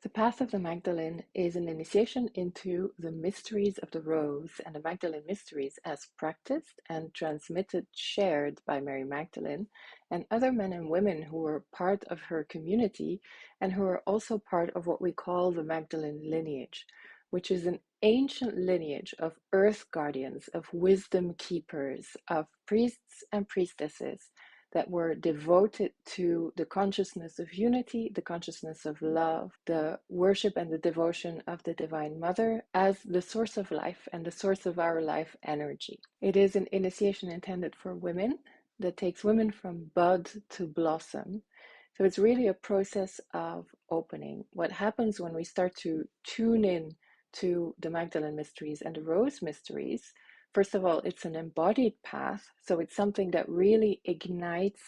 The Path of the Magdalene is an initiation into the mysteries of the Rose and the Magdalene mysteries as practiced and transmitted, shared by Mary Magdalene and other men and women who were part of her community and who are also part of what we call the Magdalene lineage, which is an ancient lineage of earth guardians, of wisdom keepers, of priests and priestesses that were devoted to the consciousness of unity, the consciousness of love, the worship and the devotion of the Divine Mother as the source of life and the source of our life energy. It is an initiation intended for women that takes women from bud to blossom. So it's really a process of opening. What happens when we start to tune in to the Magdalene mysteries and the Rose mysteries? First of all, it's an embodied path, so it's something that really ignites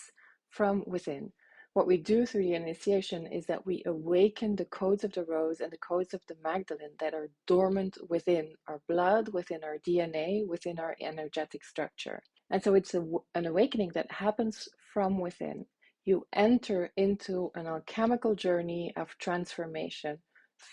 from within. What we do through the initiation is that we awaken the codes of the Rose and the codes of the Magdalene that are dormant within our blood, within our DNA, within our energetic structure. And so it's an awakening that happens from within. You enter into an alchemical journey of transformation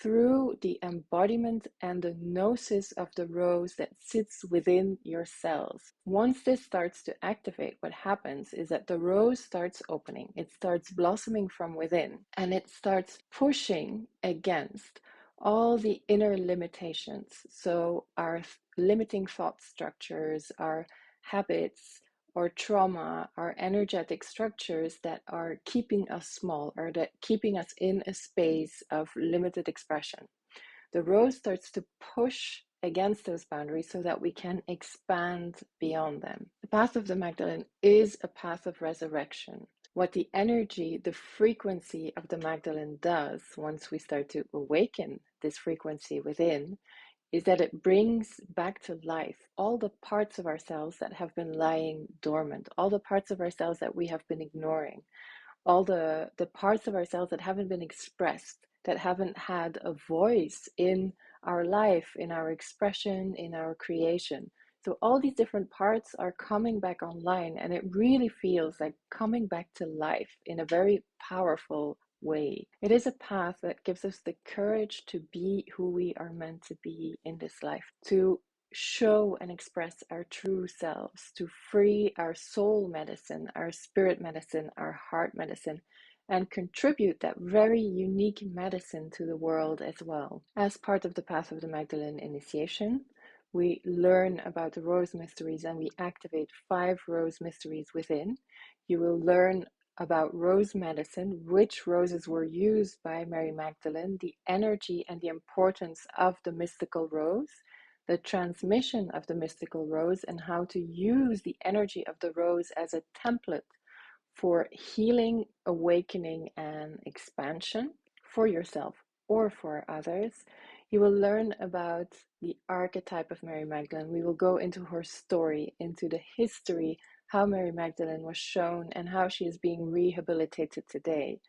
through the embodiment and the gnosis of the rose that sits within your cells. Once this starts to activate, what happens is that the rose starts opening, it starts blossoming from within, and it starts pushing against all the inner limitations. So our limiting thought structures, our habits, or trauma are energetic structures that are keeping us small or that keeping us in a space of limited expression. The rose starts to push against those boundaries so that we can expand beyond them. The path of the Magdalene is a path of resurrection. What the energy, the frequency of the Magdalene does once we start to awaken this frequency within is that it brings back to life all the parts of ourselves that have been lying dormant, all the parts of ourselves that we have been ignoring, all the parts of ourselves that haven't been expressed, that haven't had a voice in our life, in our expression, in our creation. So all these different parts are coming back online, and it really feels like coming back to life in a very powerful way. It is a path that gives us the courage to be who we are meant to be in this life, to show and express our true selves, to free our soul medicine, our spirit medicine, our heart medicine, and contribute that very unique medicine to the world as well. As part of the Path of the Magdalene Initiation, we learn about the Rose Mysteries and we activate 5 Rose Mysteries within. You will learn about rose medicine, which roses were used by Mary Magdalene, the energy and the importance of the mystical rose, the transmission of the mystical rose, and how to use the energy of the rose as a template for healing, awakening, and expansion for yourself or for others. You will learn about the archetype of Mary Magdalene. We will go into her story, into the history, how Mary Magdalene was shown and how she is being rehabilitated today.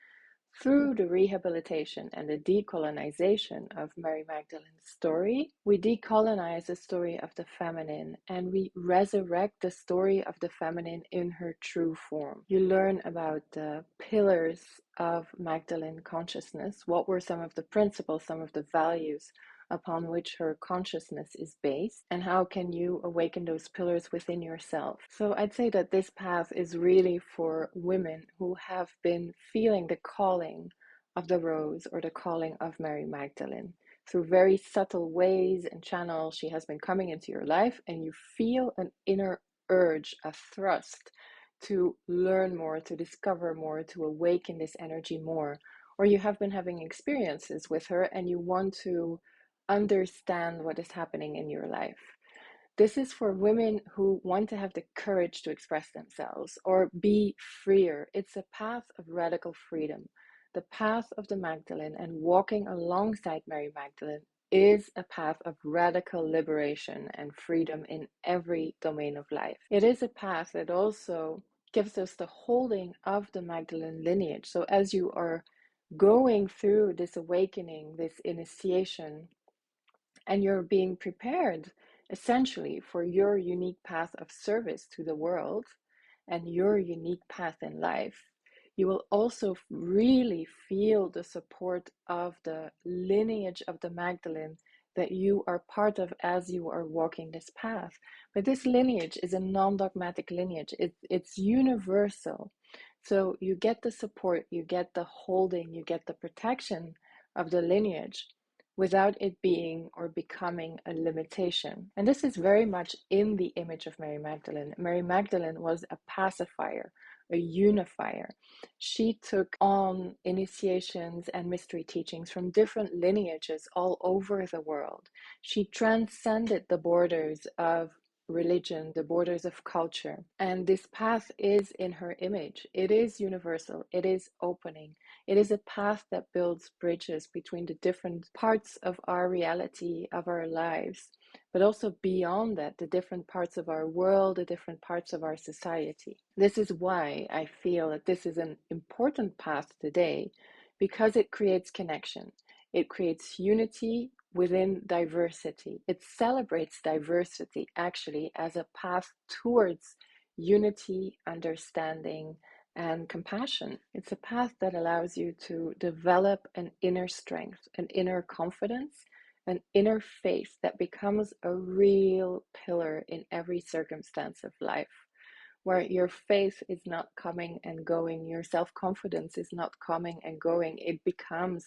Through the rehabilitation and the decolonization of Mary Magdalene's story, we decolonize the story of the feminine and we resurrect the story of the feminine in her true form. You learn about the pillars of Magdalene consciousness. What were some of the principles, some of the values upon which her consciousness is based, and how can you awaken those pillars within yourself? So I'd say that this path is really for women who have been feeling the calling of the rose or the calling of Mary Magdalene. Through very subtle ways and channels, she has been coming into your life, and you feel an inner urge, a thrust to learn more, to discover more, to awaken this energy more. Or you have been having experiences with her and you want to understand what is happening in your life. This is for women who want to have the courage to express themselves or be freer. It's a path of radical freedom. The path of the Magdalene and walking alongside Mary Magdalene is a path of radical liberation and freedom in every domain of life. It is a path that also gives us the holding of the Magdalene lineage. So as you are going through this awakening, this initiation, and you're being prepared essentially for your unique path of service to the world and your unique path in life, you will also really feel the support of the lineage of the Magdalene that you are part of as you are walking this path. But this lineage is a non-dogmatic lineage. It's universal. So you get the support, you get the holding, you get the protection of the lineage without it being or becoming a limitation. And this is very much in the image of Mary Magdalene. Mary Magdalene was a pacifier, a unifier. She took on initiations and mystery teachings from different lineages all over the world. She transcended the borders of religion, the borders of culture. And this path is in her image. It is universal. It is opening. It is a path that builds bridges between the different parts of our reality, of our lives, but also beyond that, the different parts of our world, the different parts of our society. This is why I feel that this is an important path today, because it creates connection. It creates unity within diversity. It celebrates diversity actually as a path towards unity, understanding, and compassion. It's a path that allows you to develop an inner strength, an inner confidence, an inner faith that becomes a real pillar in every circumstance of life, where your faith is not coming and going, your self-confidence is not coming and going. It becomes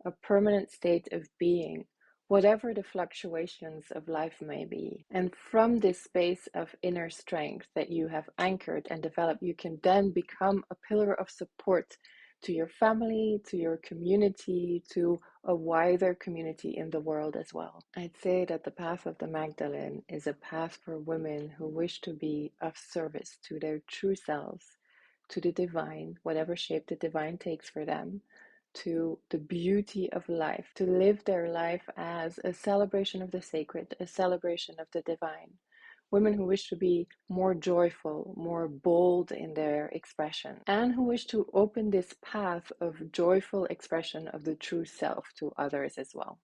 a permanent state of being, whatever the fluctuations of life may be. And from this space of inner strength that you have anchored and developed, you can then become a pillar of support to your family, to your community, to a wider community in the world as well. I'd say that the path of the Magdalene is a path for women who wish to be of service to their true selves, to the divine, whatever shape the divine takes for them, to the beauty of life, to live their life as a celebration of the sacred, a celebration of the divine. Women who wish to be more joyful, more bold in their expression, and who wish to open this path of joyful expression of the true self to others as well.